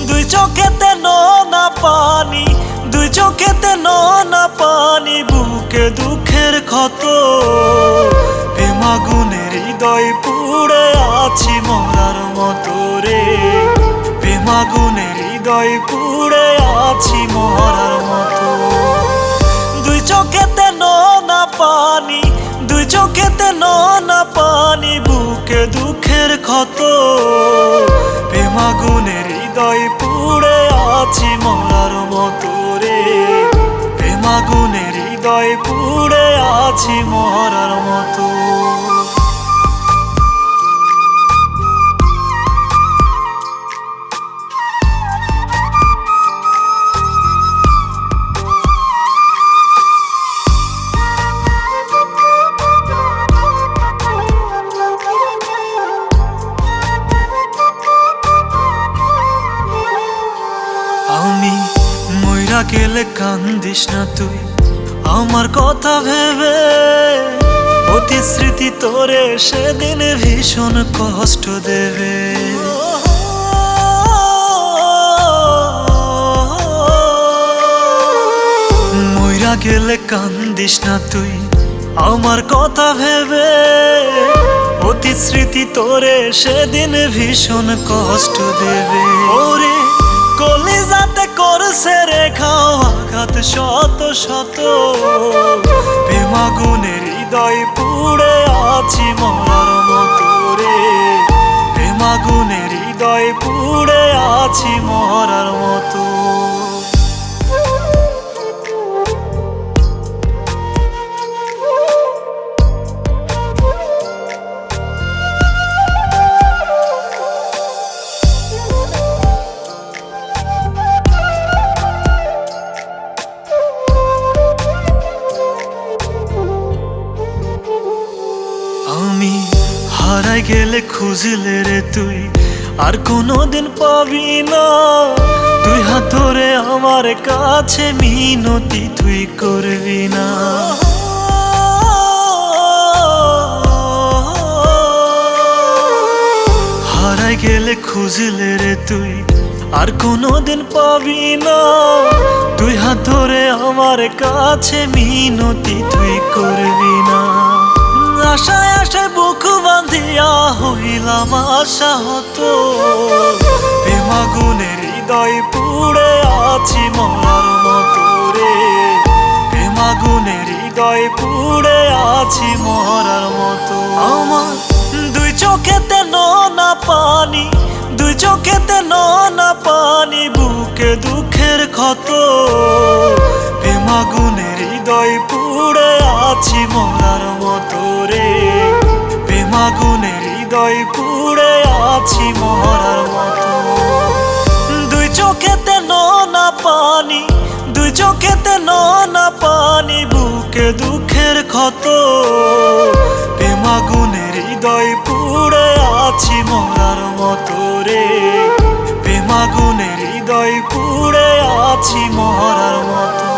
দুই চোখেতে নোনা পানি, দুই চোখেতে নোনা পানি, বুকে দুঃখের ক্ষত। প্রেম আগুনের হৃদয় পুড়ে আছি মরার মতো রে, প্রেম আগুনের হৃদয় পুড়ে আছি মরার মতো। দুই চোখেতে নোনা পানি, দুই চোখেতে নোনা পানি, বুকে দুঃখের ক্ষত। প্রেম আগুনের হৃদয় পুড়ে আছি মরার মতো রে, প্রেম আগুনের হৃদয় পুড়ে আছি মরার মতো। আমি মইরা গেলে কান্দিস না তুই আমার কথা ভেবে, অতি স্মৃতি তোরে সেদিন ভীষণ কষ্ট দেবে। মইরা গেলে কান্দিস না তুই আমার কথা ভেবে, অতি স্মৃতি তোরে সেদিন ভীষণ কষ্ট দেবে। ওরে কলিজাতে করছে রেখাও আঘাত শত শত, প্রেম আগুনের হৃদয় পুড়ে আছি মরার মতো রে, প্রেম আগুনের হৃদয় পুড়ে আছি মরার মতো। আমি হারাই গেলে খুঁজলে রে তুই আর কোনোদিন পাবি না, তুই হাত ধরে আমার কাছে মিনতি তুই করবি না। হারাই গেলে খুঁজলে রে তুই আর কোনোদিন পাবি না, তুই হাত ধরে আমার কাছে মিনতি তুই করবি না। আশায় আশায় বুক বাঁধিয়া হইলাম আশাহত, প্রেম আগুনের হৃদয় পুড়ে আছি মরার মতো রে, প্রেম আগুনের হৃদয় পুড়ে আছি মরার মতো। আমার দুই চোখেতে নোনা পানি, দুই চোখেতে নোনা পানি, বুকে দুঃখের ক্ষত। প্রেম আগুনের হৃদয় পুড়ে আছি মরার মতো রে, প্রেম আগুনের হৃদয় পুড়ে আছি মরার মতো। দুই চোখেতে নোনা পানি, দুই চোখেতে নোনা পানি, বুকে দুঃখের ক্ষত। প্রেম আগুনের হৃদয় পুড়ে আছি মরার মতো রে, প্রেম আগুনের হৃদয় পুড়ে আছি মরার মতো।